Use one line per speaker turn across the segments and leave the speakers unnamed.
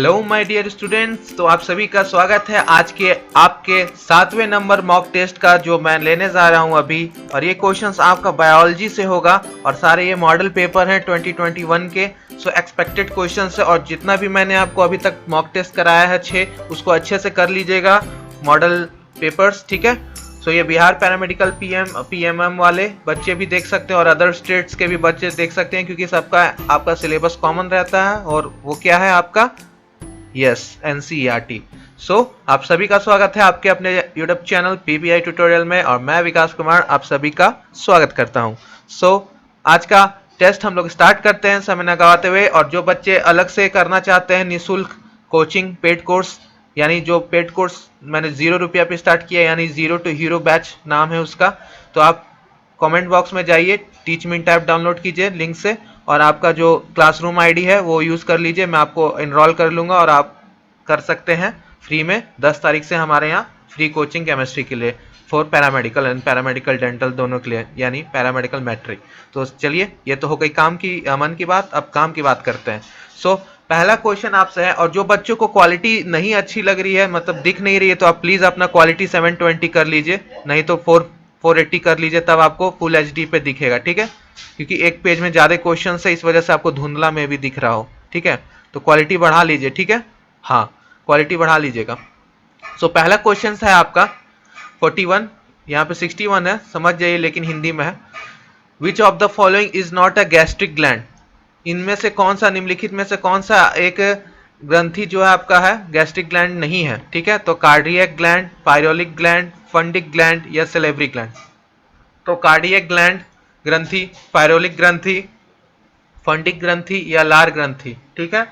Hello my dear students, तो आप सभी का स्वागत है आज के आपके 7वें नंबर मॉक टेस्ट का जो मैं लेने जा रहा हूं अभी। और ये क्वेश्चंस आपका बायोलॉजी से होगा और सारे ये मॉडल पेपर हैं 2021 के। सो एक्सपेक्टेड क्वेश्चंस है और जितना भी मैंने आपको अभी तक मॉक टेस्ट कराया है 6 उसको अच्छे से कर लीजिएगा मॉडल पेपर्स, ठीक है। सो ये बिहार पैरामेडिकल पीएमएम वाले बच्चे भी देख सकते हैं और अदर स्टेट्स के भी बच्चे देख सकते हैं क्योंकि सबका आपका सिलेबस कॉमन रहता है। और वो क्या है आपका, यस, एनसीईआरटी। सो आप सभी का स्वागत है आपके अपने यूट्यूब चैनल पीबीआई ट्यूटोरियल में और मैं विकास कुमार आप सभी का स्वागत करता हूं। सो आज का टेस्ट हम लोग स्टार्ट करते हैं समय न गवाते हुए। और जो बच्चे अलग से करना चाहते हैं निःशुल्क कोचिंग पेड कोर्स, यानी जो पेड कोर्स मैंने 0 रुपया पे स्टार्ट किया, यानी जीरो टू हीरो बैच नाम है उसका, तो आप कमेंट बॉक्स में जाइए, टीच मी टैब डाउनलोड कीजिए लिंक से और आपका जो क्लासरूम आईडी है वो यूज़ कर लीजिए। मैं आपको इनरोल कर लूँगा और आप कर सकते हैं फ्री में। 10 तारीख से हमारे यहाँ फ्री कोचिंग केमिस्ट्री के लिए for paramedical and paramedical dental दोनों के लिए, यानी पैरामेडिकल मैट्रिक। तो चलिए, ये तो हो गई काम की मन की बात, अब काम की बात करते हैं। सो पहला क्वेश्चन आपसे है, और जो बच्चों को क्वालिटी नहीं अच्छी लग रही है, मतलब दिख नहीं रही है, तो आप प्लीज़ अपना क्वालिटी 720 कर लीजिए, नहीं तो 480 कर लीजिए, तब आपको फुल एचडी पे दिखेगा, ठीक है। क्योंकि एक पेज में ज़्यादा क्वेश्चन है, इस वजह से आपको धुंधला में भी दिख रहा हो, ठीक है। तो क्वालिटी बढ़ा लीजिए, ठीक है, हाँ क्वालिटी बढ़ा लीजिएगा। सो पहला क्वेश्चन है आपका 41, यहाँ पे 61 है, समझ जाइए, लेकिन हिंदी में है। विच of the following is not a gastric gland, इनमें से कौन सा, निम्नलिखित में से कौन सा एक ग्रंथि जो है आपका है गैस्ट्रिक ग्लैंड नहीं है, ठीक है। तो cardiac gland, pyloric gland, fundic gland या सेलेब्री ग्लैंड। तो कार्डियक ग्लैंड ग्रंथि, पायरोलिक ग्रंथि, फंडिक ग्रंथि या लार ग्रंथि, ठीक है।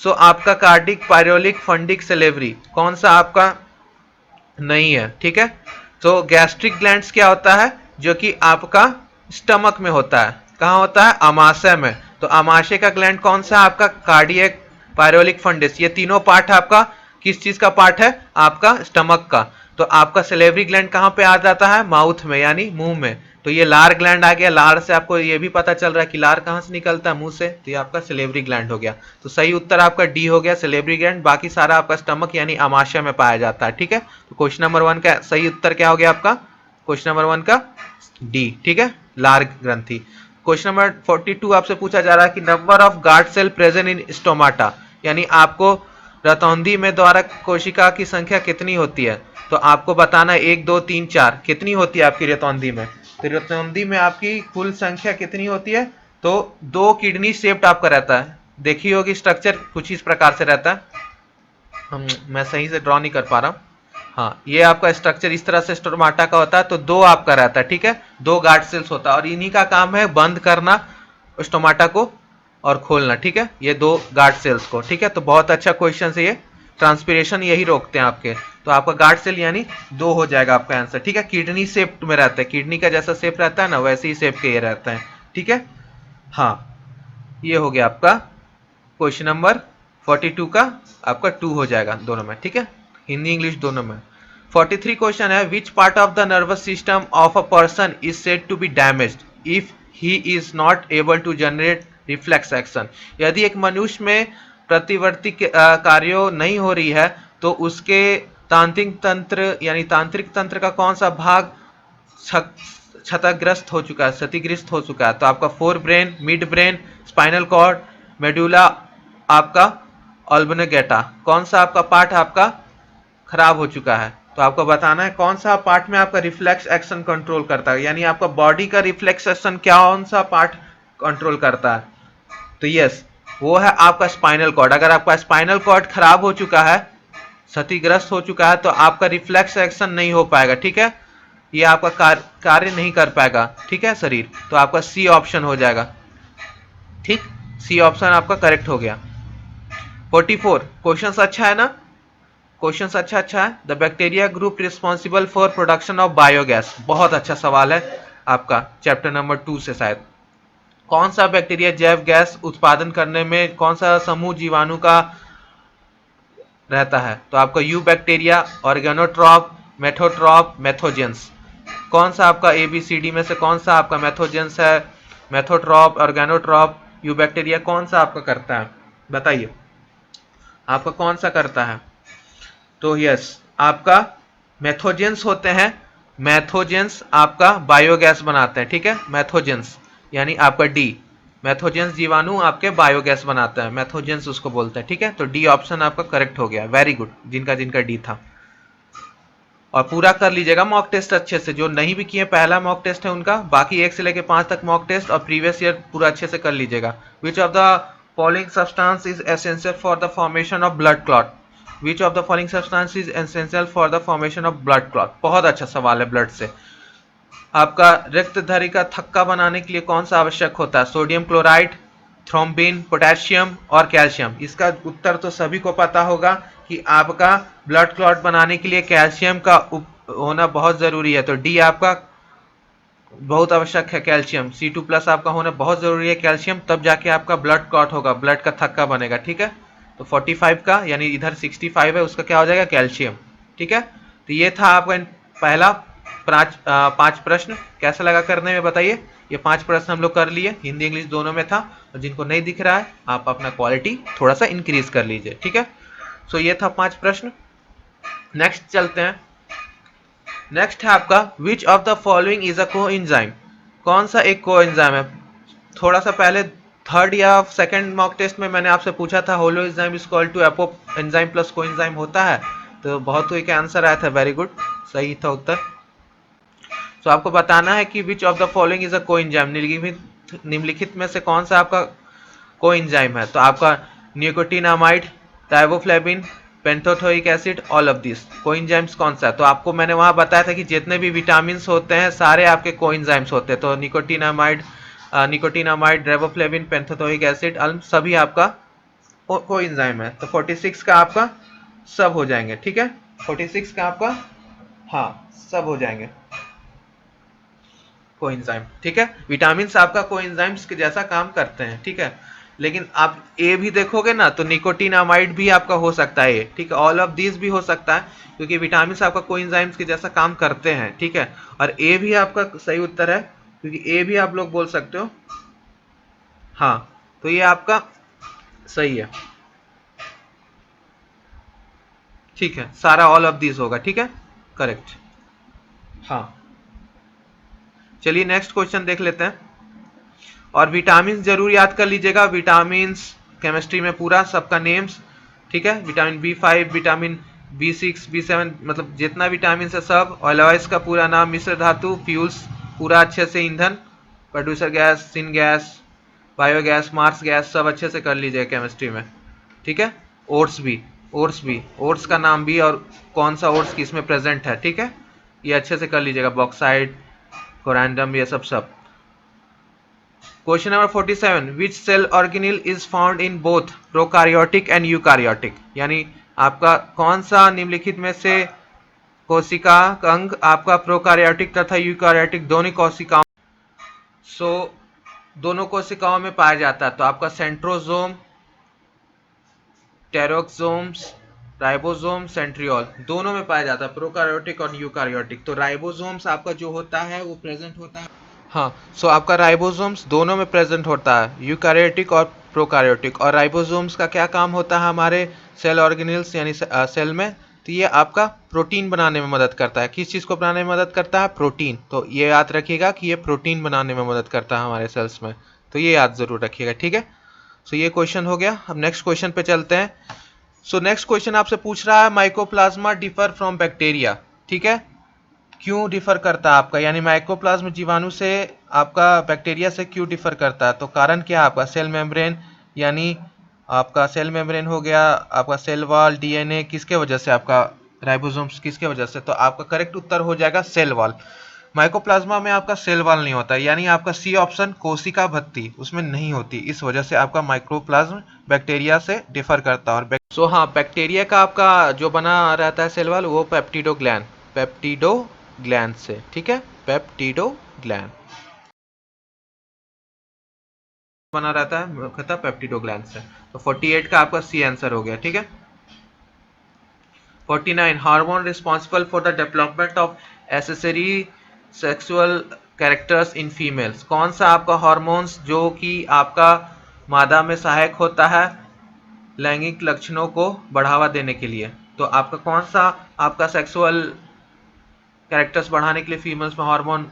सो आपका कार्डिक, पायरोलिक, फंडिक, सेलेब्री कौन सा आपका नहीं है, ठीक है। तो गैस्ट्रिक ग्लैंड्स क्या होता है, जो कि आपका स्टमक में होता है। कहाँ होता है, आमाशय में। तो आमाशय का ग्लैंड कौन सा है आपका, कार्डियक, पायरोलिक, फंडिस, ये तीनों पार्ट आपका किस चीज का पार्ट है, आपका स्टमक का। तो आपका सेलेब्री ग्लैंड कहाँ पे आ जाता है, माउथ में, यानी मुंह में। तो ये लार ग्लैंड आ गया, लार से आपको ये भी पता चल रहा है कि लार कहाँ से निकलता है, मुंह से, तो ये आपका सेलेब्री ग्लैंड हो गया। तो सही उत्तर आपका डी हो गया, सेलेब्री ग्लैंड। बाकी सारा आपका स्टमक यानी आमाशय में पाया जाता है, ठीक है। तो क्वेश्चन नंबर 1 का सही उत्तर क्या हो गया आपका, क्वेश्चन नंबर 1 का डी, ठीक है, लार ग्रंथि। क्वेश्चन नंबर 42 आपसे पूछा जा रहा है कि number of guard cell present in stomata, यानी आपको रतौंधी में द्वारक कोशिका की संख्या कितनी होती है। तो आपको बताना है 1 2 3 4 कितनी होती है आपकी रतौंधी में। तो रतौंधी में आपकी कुल संख्या कितनी होती है, तो 2 किडनी शेप्ड आपका रहता है। देखी होगी स्ट्रक्चर कुछ इस प्रकार से रहता है, मैं सही से ड्रॉ नहीं कर पा रहा हूँ। हाँ, ये आपका स्ट्रक्चर इस तरह से स्टोमाटा का होता है। तो 2 आपका रहता है, ठीक है, 2 गार्ड सेल्स होता है और इन्हीं का काम है बंद करना स्टोमाटा को और खोलना, ठीक है, ये 2 गार्ड सेल्स को, ठीक है। तो बहुत अच्छा क्वेश्चन है ये, ट्रांसपीरेशन यही रोकते हैं आपके। तो आपका गार्ड सेल यानी 2 हो जाएगा आपका आंसर, ठीक है। किडनी शेप में रहता है, किडनी का जैसा शेप रहता है ना, वैसे ही शेप के ये रहता है, ठीक है। हाँ, ये हो गया आपका क्वेश्चन नंबर 42 का आपका 2 हो जाएगा दोनों में, ठीक है, हिंदी इंग्लिश दोनों में। 43 क्वेश्चन है, which part of the nervous system of a person is said to be damaged if he is not able to generate reflex action. यदि एक मनुष्य में प्रतिवर्ती कार्यों नहीं हो रही है तो उसके तांत्रिक तंत्र यानी तांत्रिक तंत्र का कौन सा भाग क्षतिग्रस्त हो चुका है, क्षतिग्रस्त हो चुका है। तो आपका forebrain, midbrain, spinal cord, medulla, आपका ऑल्बोनेगेटा, कौन सा आपका पार्ट आपका खराब हो चुका है। तो आपको बताना है कौन सा पार्ट में आपका रिफ्लेक्स एक्शन कंट्रोल करता है, यानी आपका बॉडी का रिफ्लेक्स एक्शन कौन सा पार्ट कंट्रोल करता है। तो यस, वो है आपका स्पाइनल कॉर्ड। अगर आपका स्पाइनल कॉर्ड खराब हो चुका है, क्षतिग्रस्त हो चुका है, तो आपका रिफ्लेक्स एक्शन नहीं हो पाएगा, ठीक है, ये आपका कार्य नहीं कर पाएगा, ठीक है, शरीर। तो आपका सी ऑप्शन हो जाएगा, ठीक, सी ऑप्शन आपका करेक्ट हो गया। 44 क्वेश्चन अच्छा है ना, क्वेश्चन अच्छा है। The bacteria group responsible for production of biogas, बहुत अच्छा सवाल है आपका चैप्टर नंबर 2 से शायद। कौन सा बैक्टीरिया जैव गैस उत्पादन करने में कौन सा समूह जीवाणु का रहता है। तो आपका यू बैक्टीरिया, ऑर्गेनोट्रॉप, मेथोट्रॉप, मेथोजेंस, कौन सा आपका ABCD में से कौन सा आपका मेथोजेंस है, मेथोट्रॉप, ऑर्गेनोट्रॉप, यू बैक्टीरिया, कौन सा आपका करता है, बताइए। आपका कौन सा करता है? तो यस, आपका मैथोजेंस होते हैं। मैथोजेंस आपका बायोगैस बनाते हैं, ठीक है। मैथोजेंस यानी आपका डी, मैथोजेंस जीवाणु आपके बायोगैस बनाता है, मैथोजेंस उसको बोलते हैं, ठीक है। तो डी ऑप्शन आपका करेक्ट हो गया, वेरी गुड, जिनका जिनका डी था। और पूरा कर लीजिएगा मॉक टेस्ट अच्छे से, जो नहीं भी किए पहला मॉक टेस्ट है उनका, बाकी 1 से लेकर 5 तक मॉक टेस्ट और प्रीवियस ईयर पूरा अच्छे से कर लीजिएगा। विच of the following substance is essential for the formation of blood clot? Which of the following substance is essential for the formation of blood clot? बहुत अच्छा सवाल है ब्लड से। आपका रक्त धरी का थक्का बनाने के लिए कौन सा आवश्यक होता है? सोडियम क्लोराइड, थ्रोम्बिन, पोटेशियम और कैल्शियम। इसका उत्तर तो सभी को पता होगा कि आपका ब्लड क्लॉट बनाने के लिए कैल्शियम का होना बहुत जरूरी है। तो डी आपका बहुत आवश्यक है, कैल्शियम C2+ आपका होना बहुत जरूरी है, कैल्शियम, तब जाके आपका ब्लड क्लॉट होगा, ब्लड का थक्का बनेगा, ठीक है। तो 45 का यानी इधर 65 है, उसका क्या हो जाएगा? कैल्शियम, ठीक है। तो ये था आपका पहला 5 प्रश्न। कैसा लगा करने में बताइए? ये 5 प्रश्न हम लोग कर लिए, हिंदी इंग्लिश दोनों में था। और जिनको नहीं दिख रहा है आप अपना क्वालिटी थोड़ा सा इंक्रीज कर लीजिए, ठीक है। सो ये था 5 प्रश्न। नेक्स्ट चलते हैं। नेक्स्ट है आपका विच of the following is a coenzyme? कौन सा एक कोएंजाइम है? थोड़ा सा पहले थर्ड या सेकंड मॉक टेस्ट में मैंने आपसे पूछा था holoenzyme is equal to apoenzyme plus coenzyme होता है, तो बहुत कोई का आंसर आया था, वेरी गुड, सही था उत्तर। तो आपको बताना है कि विच of the following is a coenzyme, निम्नलिखित में से कौन सा आपका कोएंजाइम है? तो आपका nicotinamide, riboflavin, pantothenic acid, all of this. Coenzymes कौन सा है? तो आपको मैंने वहां बताया था कि जितने भी विटामिन होते हैं सारे आपके कोएंजाइम्स होते हैं। तो निकोटिनामाइड, राइबोफ्लेविन, पेंटोथोइक एसिड, अल्म सभी आपका कोएंजाइम है। तो 46 का आपका सब हो जाएंगे, ठीक है। 46 का आपका हाँ सब हो जाएंगे कोएंजाइम, ठीक है। विटामिन आपका कोएंजाइम्स के जैसा काम करते हैं, ठीक है। लेकिन आप ए भी देखोगे ना तो निकोटिनामाइड भी आपका हो सकता है ये, ठीक है। ऑल ऑफ दिस भी हो सकता है क्योंकि विटामिन आपका कोएंजाइम्स के जैसा काम करते हैं, ठीक है। और ए भी आपका सही उत्तर है क्योंकि ए भी आप लोग बोल सकते हो, हाँ। तो ये आपका सही है, ठीक है। सारा ऑल ऑफ दिस होगा, ठीक है, करेक्ट, हाँ। चलिए नेक्स्ट क्वेश्चन देख लेते हैं। और विटामिन जरूर याद कर लीजिएगा, विटामिन केमिस्ट्री में पूरा सबका नेम्स, ठीक है। Vitamin B5, vitamin B6, B7, मतलब जितना विटामिन है सब। ऑयलॉइस का पूरा नाम, मिश्र धातु, फ्यूल्स पूरा अच्छे से, ईंधन, producer gas, syn gas, biogas, marsh gas, सब अच्छे से कर लीजिएगा केमिस्ट्री में, ठीक है। ओट्स भी, ओट्स का नाम भी और कौन सा ओट्स किस में प्रेजेंट है, ठीक है। ये अच्छे से कर लीजिएगा, बॉक्साइड, कोरैंडम, ये सब सब। Question number 47. Which cell organelle is found in both prokaryotic and eukaryotic? यानी आपका कौन सा निम्नलिखित में से कोशिका अंग आपका प्रोकार्योटिक तथा यूकार्योटिक दोनों कोशिकाओं दोनों कोशिकाओं में पाया जाता है? तो आपका सेंट्रोजोम, टेरोक्सोम्स, राइबोसोम, सेंट्रियोल दोनों में पाया जाता है, प्रोकार्योटिक और यूकार्योटिक। तो राइबोसोम्स आपका जो होता है वो प्रेजेंट होता है, हाँ। सो आपका राइबोसोम्स दोनों में प्रेजेंट होता है, यूकार्योटिक और प्रोकार्योटिक। और राइबोसोम्स का क्या काम होता है हमारे सेल ऑर्गेनेल्स यानी सेल में? तो ये आपका प्रोटीन बनाने में मदद करता है। किस चीज़ को बनाने में मदद करता है? प्रोटीन। तो ये याद रखिएगा कि ये प्रोटीन बनाने में मदद करता है हमारे सेल्स में, तो ये याद जरूर रखिएगा, ठीक है। सो ये क्वेश्चन हो गया। अब नेक्स्ट क्वेश्चन पे चलते हैं। सो नेक्स्ट क्वेश्चन आपसे पूछ रहा है माइकोप्लाज्मा डिफर फ्रॉम बैक्टीरिया, ठीक है। क्यों डिफर करता है आपका, यानी माइकोप्लाज्म जीवाणु से आपका बैक्टीरिया से क्यों डिफर करता है? तो कारण क्या है आपका? सेल मेम्ब्रेन, यानी आपका सेल मेम्ब्रेन हो गया, आपका सेल वॉल, डीएनए, किसके वजह से आपका राइबोसोम्स, किसके वजह से? तो आपका करेक्ट उत्तर हो जाएगा सेल वॉल। माइकोप्लाज्मा में आपका सेल वॉल नहीं होता, यानी आपका सी ऑप्शन कोशिका भत्ती उसमें नहीं होती, इस वजह से आपका माइक्रोप्लाज्म बैक्टीरिया से डिफर करता है। और सो हाँ, बैक्टीरिया का आपका जो बना रहता है सेल वॉल वो पेप्टिडोग्लैंड से, ठीक है, पेप्टिडोग्लैंड बना रहता है मुख्यतः पेप्टिडोग्लैंड से। तो 48 का आपका सी आंसर हो गया, ठीक है। 49 hormone responsible for the development of accessory sexual characters in females? कौन सा आपका हार्मोन्स जो कि आपका मादा में सहायक होता है लैंगिक लक्षणों को बढ़ावा देने के लिए। तो आपका कौन सा आपका सेक्सुअल कैरेक्टर्स बढ़ाने के लिए फीमेल्स में हार्मोन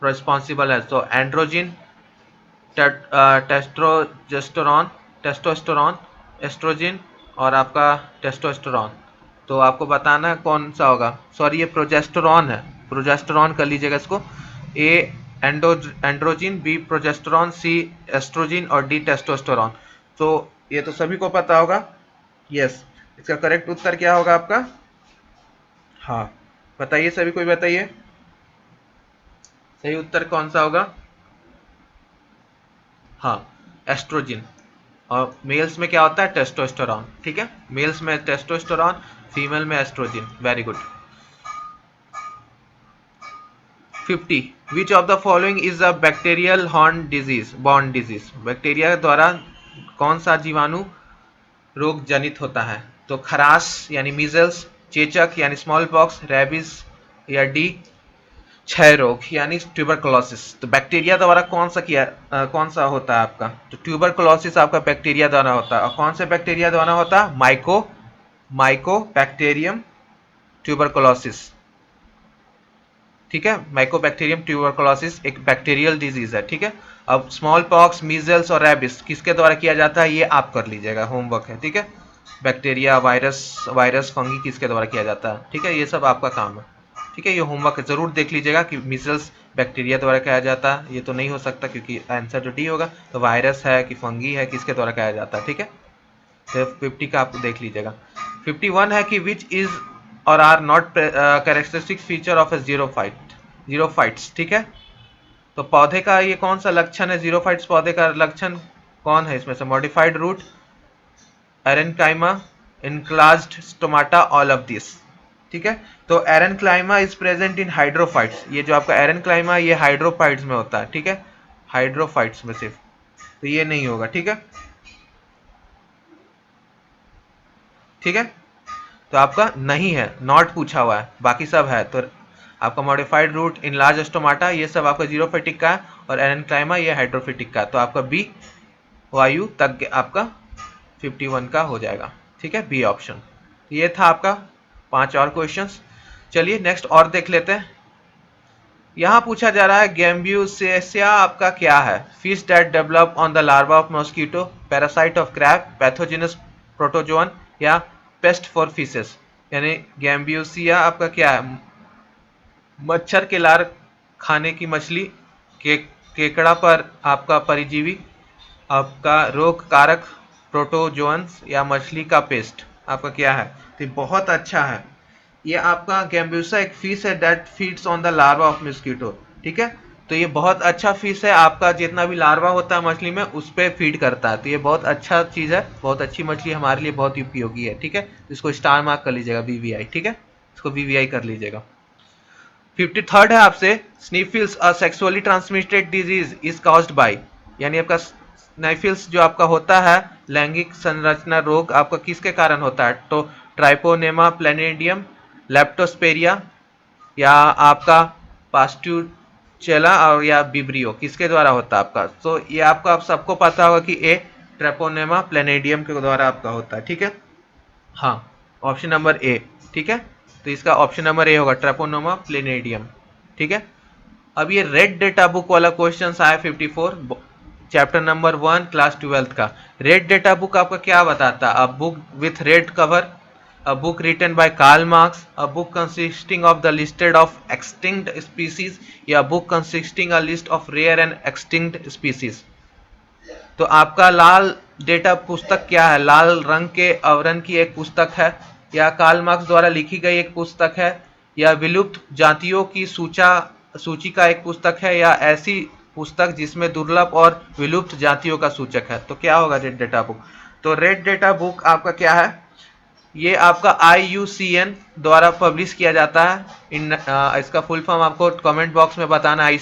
रिस्पॉन्सिबल है? तो एंड्रोजिन, टेस्टोस्टेरोन, टेस्टोस्टेरोन, एस्ट्रोजन और आपका टेस्टोस्टेरोन। तो आपको बताना है कौन सा होगा। सॉरी, ये प्रोजेस्टेरॉन है, प्रोजेस्टेरॉन कर लीजिएगा इसको। ए एंड्रोजिन, बी प्रोजेस्टेरॉन, सी एस्ट्रोजन और डी टेस्टोस्टेरोन। तो ये तो सभी को पता होगा। यस, इसका करेक्ट उत्तर क्या होगा आपका? हाँ, बताइए सभी, कोई बताइए सही उत्तर कौन सा होगा? हाँ, एस्ट्रोजन। और मेल्स में क्या होता है? टेस्टोस्टेरॉन। ठीक है, मेल्स में टेस्टोस्टेरॉन, फीमेल में oestrogen. Very good. 50 which of the following is a bacterial horn disease, borne disease? Bacteria द्वारा कौन सा जीवाणु रोग जनित होता है? तो खराश यानी मीजल्स, चेचक यानी स्मॉल पॉक्स, रेबीज या डी क्षय रोग यानी ट्यूबरकुलोसिस। तो बैक्टीरिया द्वारा कौन सा होता है आपका? तो ट्यूबरकुलोसिस आपका बैक्टीरिया द्वारा होता है। और कौन से बैक्टीरिया द्वारा होता है? Mycobacterium tuberculosis. ठीक है, माइकोबैक्टीरियम ट्यूबरकुलोसिस एक बैक्टीरियल डिजीज है। ठीक है, अब स्मॉल पॉक्स, मीजल्स और रेबिस किसके द्वारा किया जाता है? ये आप कर लीजिएगा, होमवर्क है। ठीक है, बैक्टीरिया, वायरस फंगी किसके द्वारा किया जाता है? ठीक है, ये सब आपका काम है। ठीक है, ये होमवर्क जरूर देख लीजिएगा कि मीजल्स बैक्टीरिया द्वारा किया जाता है, ये तो नहीं हो सकता क्योंकि आंसर तो डी होगा। तो वायरस है कि फंगी है, किसके द्वारा किया जाता है? ठीक है, तो 50 का आप देख लीजिएगा। 51 है कि which is or are not characteristic feature of a xerophytes. ठीक है, तो पौधे का ये कौन सा लक्षण है? जीरोफाइट्स पौधे का लक्षण कौन है इसमें से? Modified root, aerenchyma, enclosed stomata, all of this. ठीक है, तो aerenchyma is present in hydrophytes. ये जो आपका एरेनक्लाइमा ये हाइड्रोफाइट्स में होता है। ठीक है, हाइड्रोफाइट्स में सिर्फ, तो ये नहीं होगा। ठीक है, ठीक है, तो आपका नहीं है, नॉट पूछा हुआ है, बाकी सब है। तो आपका मॉडिफाइड रूट, इन लार्ज स्टोमाटा ये सब आपका जीरोफिटिक का है और एरेनक्लाइमा ये हाइड्रोफिटिक का है। तो आपका बी वायु तक आपका 51 का हो जाएगा। ठीक है, बी ऑप्शन। ये था आपका 5 और क्वेश्चंस। चलिए नेक्स्ट और देख लेते हैं। यहाँ पूछा जा रहा है गैम्ब्यूसेसिया आपका क्या है? Fish that develop on the larva of mosquito, parasite of crab, पैथोजेनस protozoan या पेस्ट फॉर फिशेस। यानी गैम्ब्यूसिया आपका क्या है? मच्छर के लार खाने की मछली, केकड़ा पर आपका परिजीवी, आपका रोग कारक प्रोटोजोन्स या मछली का पेस्ट। आपका क्या है? तो बहुत अच्छा है। ये आपका गैम्ब्यूसा एक फिश है that feeds on the larva of mosquito. ठीक है, तो ये बहुत अच्छा फिश है, आपका जितना भी लार्वा होता है मछली में उस पर फीड करता है। तो ये बहुत अच्छा चीज है, बहुत अच्छी मछली, हमारे लिए बहुत उपयोगी है। ठीक है, इसको स्टार मार्क कर लीजिएगा, बीवीआई। ठीक है, इसको बीवीआई कर लीजिएगा। 53rd है आपसे, syphilis a sexually transmitted disease is caused by. यानी आपका स्नीफिल्स जो आपका होता है लैंगिक संरचना रोग आपका किसके कारण होता है? तो ट्राइपोनेमा प्लेनेडियम, लेप्टोस्पेरिया या आपका पास्ट्यूचेला और या बिब्रियो, किसके द्वारा होता है आपका? तो ये आपका आप सबको पता होगा कि ए ट्रेपोनेमा प्लेनेडियम के द्वारा आपका होता है। ठीक है, हाँ, ऑप्शन नंबर ए। ठीक है, तो इसका ऑप्शन नंबर ए होगा, ट्रेपोनोमा प्लेनेडियम। ठीक है, अब ये रेड डेटा बुक वाला क्वेश्चन आया 54, चैप्टर नंबर 1 क्लास 12 का। रेड डेटा बुक आपका क्या बताता है? A book with red cover, a book written by Karl Marx, a book consisting of the listed of extinct species या book consisting a list of rare and extinct species. तो आपका लाल data पुस्तक क्या है? लाल रंग के आवरण की एक पुस्तक है, या कार्ल मार्क्स द्वारा लिखी गई एक पुस्तक है, या विलुप्त जातियों की सूची का एक पुस्तक है, या ऐसी पुस्तक जिसमें दुर्लभ और विलुप्त जातियों का सूचक है। तो क्या होगा रेड डेटा बुक? तो रेड डेटा बुक आपका क्या है? ये आपका IUCN द्वारा पब्लिश किया जाता है। इसका फुल फॉर्म आपको कमेंट बॉक्स में बताना है।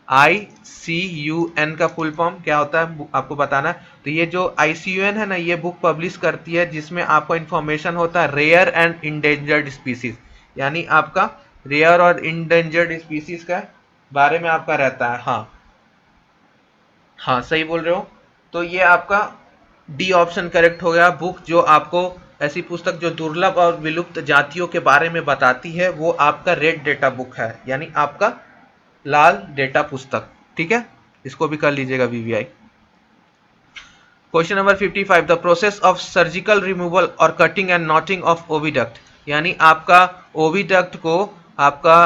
ICUN का फुल फॉर्म क्या होता है आपको बताना है। तो ये जो ICUN है ना, ये बुक पब्लिश करती है जिसमें आपको इन्फॉर्मेशन होता है रेयर एंड इंडेंजर्ड स्पीसीज। यानी आपका रेयर और इंडेंजर्ड स्पीसीज का बारे में आपका रहता है। हाँ, हाँ सही बोल रहे हो। तो ये आपका डी ऑप्शन करेक्ट हो गया। बुक जो आपको ऐसी पुस्तक जो दुर्लभ और विलुप्त जातियों के बारे में बताती है वो आपका रेड डेटा बुक है, यानी आपका लाल डेटा पुस्तक। ठीक है, इसको भी कर लीजिएगा VVI. Question number 55, the process of surgical removal और cutting and knotting of oviduct, यानी आपका ओविडक्ट को आपका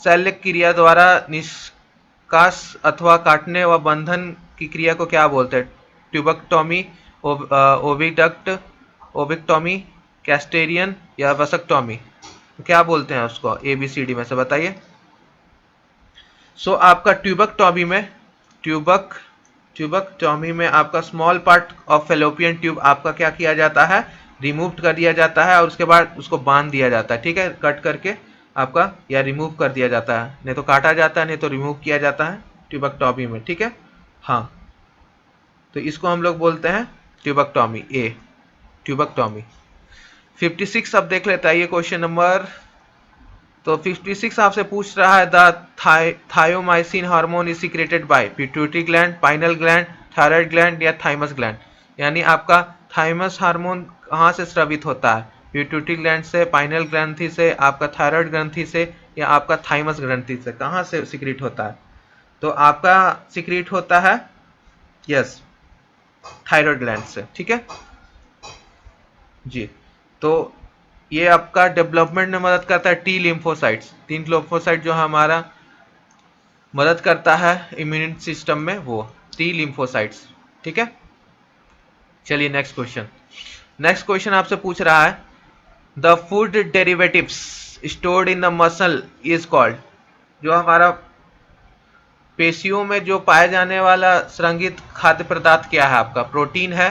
शल्य क्रिया द्वारा निष्कास अथवा काटने व बंधन की क्रिया को क्या बोलते हैं? ट्यूबक्टोमी, ओविडक्ट, ओविक्टोमी, कैस्टेरियन या वसक्टोमी, क्या बोलते हैं उसको? ABCD में से बताइए। आपका ट्यूबक्टोमी में आपका small part of fallopian tube आपका क्या किया जाता है? रिमूव कर दिया जाता है और उसके बाद उसको बांध दिया जाता है। ठीक है, कट करके आपका या रिमूव कर दिया जाता है, नहीं तो काटा जाता है, नहीं तो रिमूव किया जाता है ट्यूबक्टोमी में। ठीक है, हाँ, तो इसको हम लोग बोलते हैं ट्यूबक्टोमी, ट्यूबक्टोमी। 56 अब देख लेते हैं ये क्वेश्चन नंबर। तो 56 आपसे पूछ रहा है the thymosin hormone is secreted by pituitary gland, pineal gland, thyroid gland या थाइमस ग्लैंड, यानी आपका थाइमस हार्मोन कहाँ से स्रावित होता है? पिट्यूटरी ग्लैंड से, पाइनल ग्रंथि से, आपका थायराइड ग्रंथि से या आपका थाइमस ग्रंथि से, कहाँ से सीक्रेट होता है? तो आपका सीक्रेट होता है यस थायराइड ग्लैंड से। ठीक है जी, तो ये आपका डेवलपमेंट में मदद करता है टी लिम्फोसाइट्स, 3 लिम्फोसाइट जो हमारा मदद करता है इम्यून सिस्टम में, वो टी लिम्फोसाइट्स। ठीक है, चलिए नेक्स्ट क्वेश्चन। नेक्स्ट क्वेश्चन आपसे पूछ रहा है the food derivatives stored in the muscle is called, जो हमारा पेशियों में जो पाए जाने वाला संरक्षित खाद्य पदार्थ क्या है? आपका प्रोटीन है,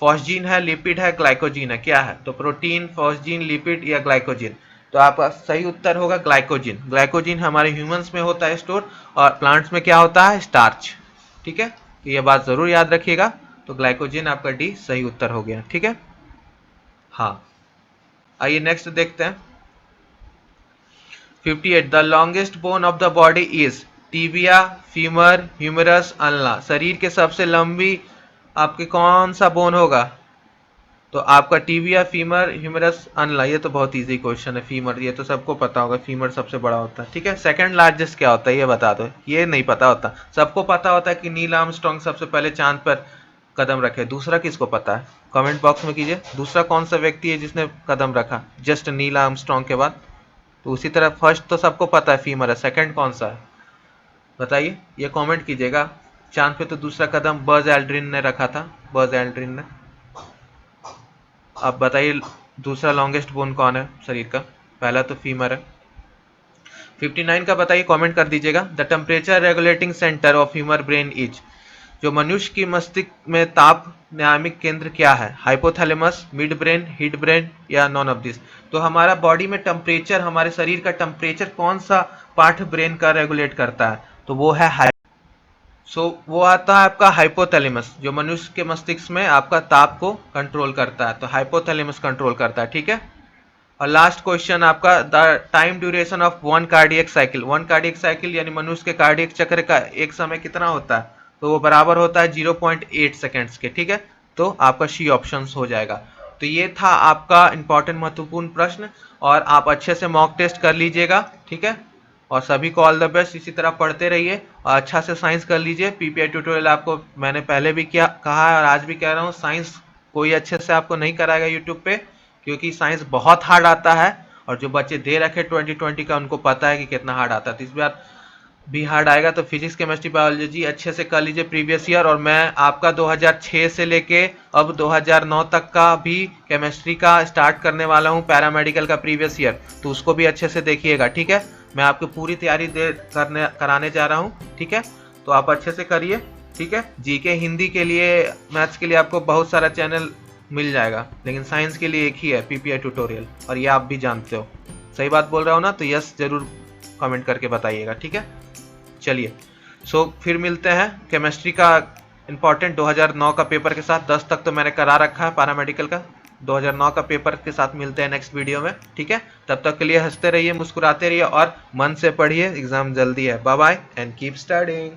फॉस्जीन है, लिपिड है, ग्लाइकोजीन है, क्या है? तो प्रोटीन, फॉस्जीन, लिपिड या ग्लाइकोजीन, तो आपका सही उत्तर होगा ग्लाइकोजीन। ग्लाइकोजीन हमारे ह्यूमंस में होता है स्टोर, और प्लांट्स में क्या होता है? स्टार्च। ठीक है, तो ये बात जरूर याद रखिएगा। तो ग्लाइकोजीन आपका डी सही उत्तर हो गया। ठीक है, हाँ, आइए नेक्स्ट देखते हैं। 58, the longest bone of the body is tibia, femur, humerus, ulna, शरीर के सबसे लंबी आपके कौन सा बोन होगा? तो आपका टिबिया, फीमर, ह्यूमरस, अनला, ये तो बहुत इजी क्वेश्चन है। फीमर ये तो सबको पता होगा, फीमर सबसे बड़ा होता है। ठीक है, सेकंड लार्जेस्ट क्या होता है ये बता दो, ये नहीं पता होता। सबको पता होता है कि नील आर्मस्ट्रांग सबसे पहले चांद पर कदम रखे, दूसरा किसको पता है? कमेंट बॉक्स में कीजिए, दूसरा कौन सा व्यक्ति है जिसने कदम रखा जस्ट नील आर्मस्ट्रांग के बाद? तो उसी तरह फर्स्ट तो सबको पता है फीमर है, सेकंड कौन सा है बताइए, ये कमेंट कीजिएगा। चांद पे तो दूसरा कदम बज एल्ड्रिन ने रखा था, बज एल्ड्रिन ने। अब बताइए दूसरा लॉन्गेस्ट बोन कौन है शरीर का? पहला तो फीमर है। 59 का बताइए, कमेंट कर दीजिएगा। The temperature regulating centre of humour brain is, जो मनुष्य की मस्तिष्क में ताप नियामक केंद्र क्या है? Hypothalamus, midbrain, hindbrain none of ऑफ दिस? तो हमारा बॉडी में टेम्परेचर, हमारे शरीर का टेम्परेचर कौन सा पार्ट ब्रेन का रेगुलेट करता है? तो वो है वो आता है आपका हाइपोथैलेमस, जो मनुष्य के मस्तिष्क में आपका ताप को कंट्रोल करता है, तो हाइपोथैलेमस कंट्रोल करता है। ठीक है, और लास्ट क्वेश्चन आपका the time duration of one cardiac cycle, one cardiac cycle यानी मनुष्य के कार्डियक चक्र का एक समय कितना होता है? तो वो बराबर होता है 0.8 सेकेंड्स के। ठीक है, तो आपका सी ऑप्शन हो जाएगा। तो ये था आपका इंपॉर्टेंट महत्वपूर्ण प्रश्न, और आप अच्छे से मॉक टेस्ट कर लीजिएगा। ठीक है, और सभी को ऑल द बेस्ट, इसी तरह पढ़ते रहिए और अच्छा से साइंस कर लीजिए। पीपीआई ट्यूटोरियल आपको मैंने पहले भी कहा है और आज भी कह रहा हूँ, साइंस कोई अच्छे से आपको नहीं कराएगा यूट्यूब पे, क्योंकि साइंस बहुत हार्ड आता है, और जो बच्चे दे रखे 2020 का उनको पता है कि कितना हार्ड आता है। तो इस बार भी हार्ड आएगा, तो फिजिक्स, केमिस्ट्री, बायोलॉजी अच्छे से कर लीजिए प्रीवियस ईयर। और मैं आपका 2006 से लेके अब 2009 तक का भी केमिस्ट्री का स्टार्ट करने वाला हूँ, पैरामेडिकल का प्रीवियस ईयर, तो उसको भी अच्छे से देखिएगा। ठीक है, मैं आपको पूरी तैयारी कराने जा रहा हूँ। ठीक है, तो आप अच्छे से करिए। ठीक है, जीके, हिंदी के लिए, मैथ्स के लिए आपको बहुत सारा चैनल मिल जाएगा, लेकिन साइंस के लिए एक ही है, पीपीआई ट्यूटोरियल, और ये आप भी जानते हो। सही बात बोल रहा हूँ ना? तो यस जरूर कमेंट करके बताइएगा। ठीक है, चलिए फिर मिलते हैं केमिस्ट्री का इंपॉर्टेंट 2009 का पेपर के साथ। 10 तक तो मैंने करा रखा है पैरामेडिकल का, 2009 का पेपर के साथ मिलते हैं नेक्स्ट वीडियो में। ठीक है, तब तक के लिए हंसते रहिए, मुस्कुराते रहिए और मन से पढ़िए, एग्जाम जल्दी है। Bye bye and keep studying.